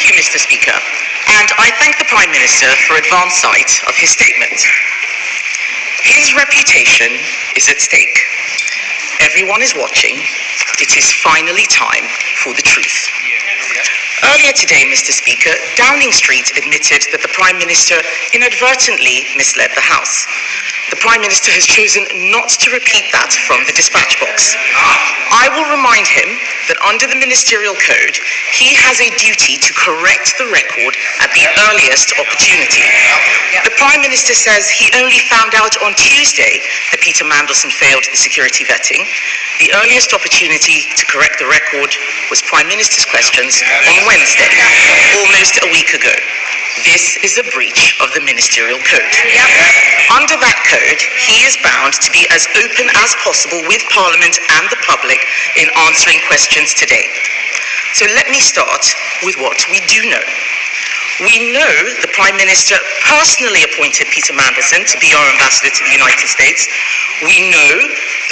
Thank you, Mr. Speaker, and I thank the Prime Minister for advance sight of his statement. His reputation is at stake. Everyone is watching. It is finally time for the truth. Earlier today, Mr. Speaker, Downing Street admitted that the Prime Minister inadvertently misled the House. The Prime Minister has chosen not to repeat that from the dispatch box. I will remind him that under the Ministerial Code, he has a duty to correct the record at the earliest opportunity. The Prime Minister says he only found out on Tuesday that Peter Mandelson failed the security vetting. The earliest opportunity to correct the record was Prime Minister's questions on Wednesday, almost a week ago. This is a breach of the Ministerial Code. Under that code, he is bound to be as open as possible with Parliament and the public in answering questions today. So let me start with what we do know. We know the Prime Minister personally appointed Peter Mandelson to be our ambassador to the United States. We know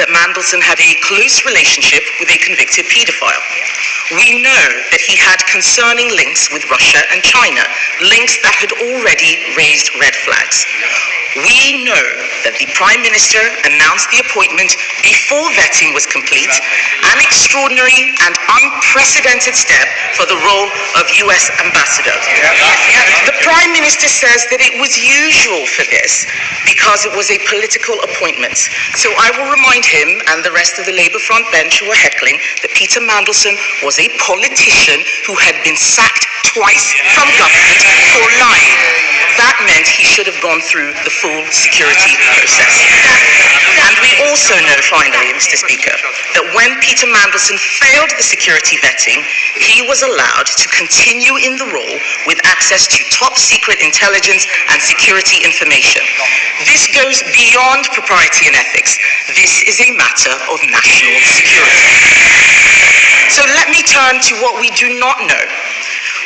that Mandelson had a close relationship with a convicted paedophile. We know that he had concerning links with Russia and China, links that had already raised red flags. We know that the Prime Minister announced the appointment before vetting was complete, an extraordinary and unprecedented step for the role of US ambassador. The Prime Minister says that it was usual for this because it was a political appointment. So I will remind him and the rest of the Labour front bench who are heckling that Peter Mandelson was a politician who had been sacked twice from government for lying. That meant he should have gone through the full security process. And we also know, finally, Mr. Speaker, that when Peter Mandelson failed the security vetting, he was allowed to continue in the role with access to top secret intelligence and security information. This goes beyond propriety and ethics. This is a matter of national security. So let me turn to what we do not know.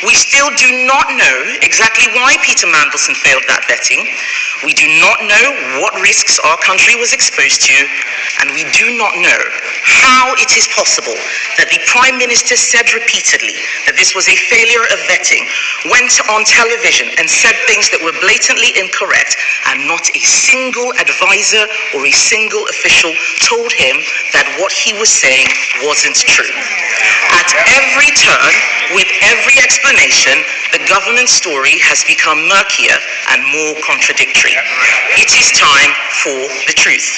We still do not know exactly why Peter Mandelson failed that vetting. We do not know what risks our country was exposed to, and we do not know how it is possible that the Prime Minister said repeatedly that this was a failure of vetting, went on television and said things that were blatantly incorrect, and not a single advisor or a single official told him that what he was saying wasn't true. At every turn, with every explanation, the government story has become murkier and more contradictory. It is time for the truth.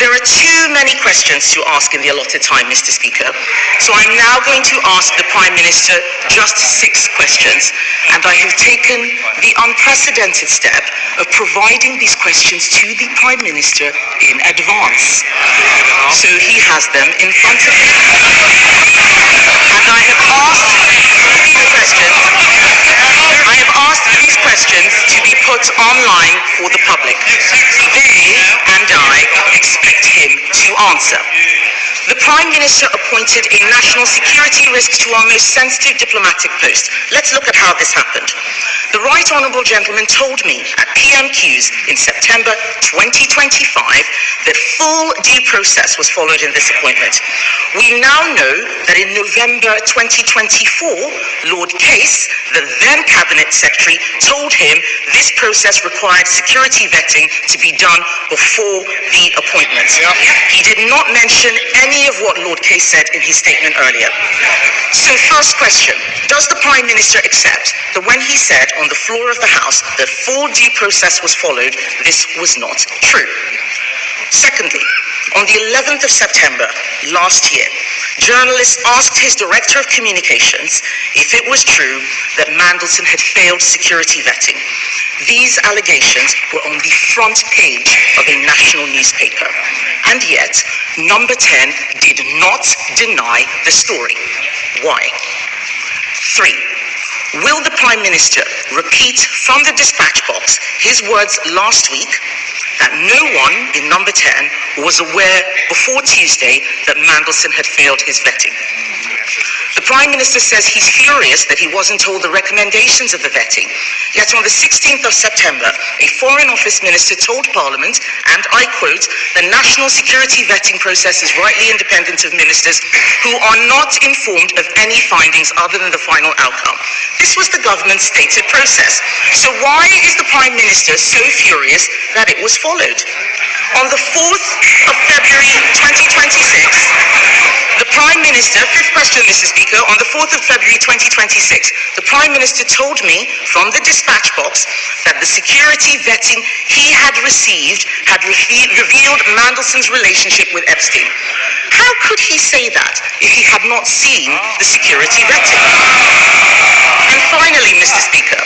There are too many questions to ask in the allotted time, Mr. Speaker, so I'm now going to ask the Prime Minister just 6 questions, and I have taken the unprecedented step of providing these questions to the Prime Minister in advance. So he has them in front of him. And I have asked these questions to be put online for the public. They and I expect him to answer. The Prime Minister appointed a national security risk to our most sensitive diplomatic post. Let's look at how this happened. The Right Honourable Gentleman told me at PMQs in September 2025 that full due process was followed in this appointment. We now know that in November 2024, Lord Case, the then Cabinet Secretary, told him this process required security vetting to be done before the appointment. He did not mention any of what Lord Case said in his statement earlier. So first question, does the Prime Minister accept that when he said on the floor of the House that full due process was followed, this was not true? Secondly, on the 11th of September last year, journalists asked his Director of Communications if it was true that Mandelson had failed security vetting. These allegations were on the front page of a national newspaper, and yet Number 10 did not deny the story. Why? 3. Will the Prime Minister repeat from the dispatch box his words last week that no one in Number 10 was aware before Tuesday that Mandelson had failed his vetting? The Prime Minister says he's furious that he wasn't told the recommendations of the vetting. Yet on the 16th of September, a Foreign Office Minister told Parliament, and I quote, "The national security vetting process is rightly independent of ministers who are not informed of any findings other than the final outcome." This was the government's stated process. So why is the Prime Minister so furious that it was followed? On the 4th of February 2026, the Prime Minister, fifth question, Mr. Speaker, on the 4th of February 2026, the Prime Minister told me from the dispatch box that the security vetting he had received had revealed Mandelson's relationship with Epstein. How could he say that if he had not seen the security vetting? And finally, Mr. Speaker,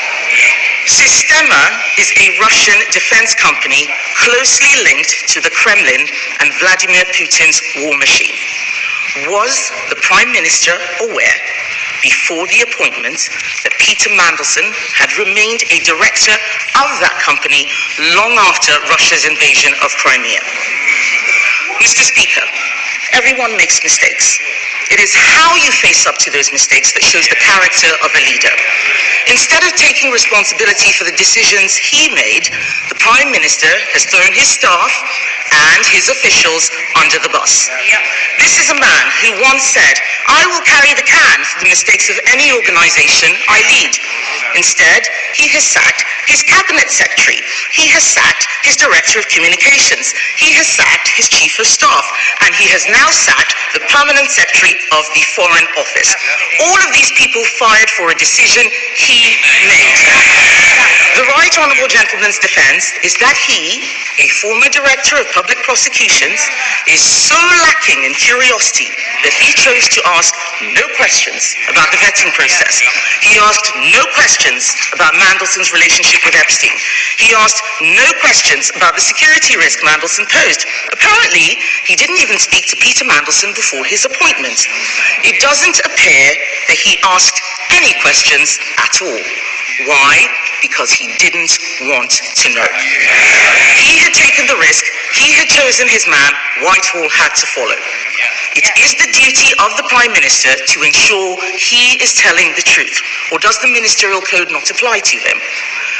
Starmer is a Russian defense company closely linked to the Kremlin and Vladimir Putin's war machine. Was the Prime Minister aware before the appointment that Peter Mandelson had remained a director of that company long after Russia's invasion of Crimea? Mr. Speaker, everyone makes mistakes. It is how you face up to those mistakes that shows the character of a leader. Instead of taking responsibility for the decisions he made, the Prime Minister has thrown his staff and his officials under the bus. This is a man who once said, "I will carry the can for the mistakes of any organization I lead." Instead, he has sacked his cabinet secretary. He has sacked his director of communications. He has sacked his chief of staff. And he has now sacked the permanent secretary of the Foreign Office. All of these people fired for a decision he made. The Right Honourable Gentleman's defence is that he, a former director of public prosecutions, is so lacking in curiosity that he chose to ask no questions about the vetting process. He asked no questions about Mandelson's relationship with Epstein. He asked no questions about the security risk Mandelson posed. Apparently, he didn't even speak to Peter Mandelson before his appointment. It doesn't appear that he asked any questions at all. Why? Because he didn't want to know. He had taken the risk. He had chosen his man. Whitehall had to follow. It is the duty of the Prime Minister to ensure he is telling the truth. Or does the Ministerial Code not apply to him?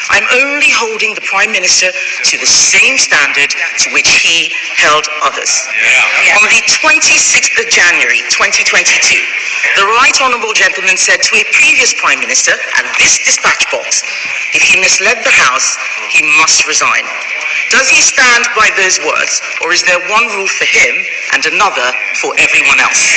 I'm only holding the Prime Minister to the same standard to which he held others. On the 26th of January 2022, the Right Honourable Gentleman said to a previous Prime Minister, and this dispatch box, if he misled the House, he must resign. Does he stand by those words, or is there one rule for him and another for everyone else?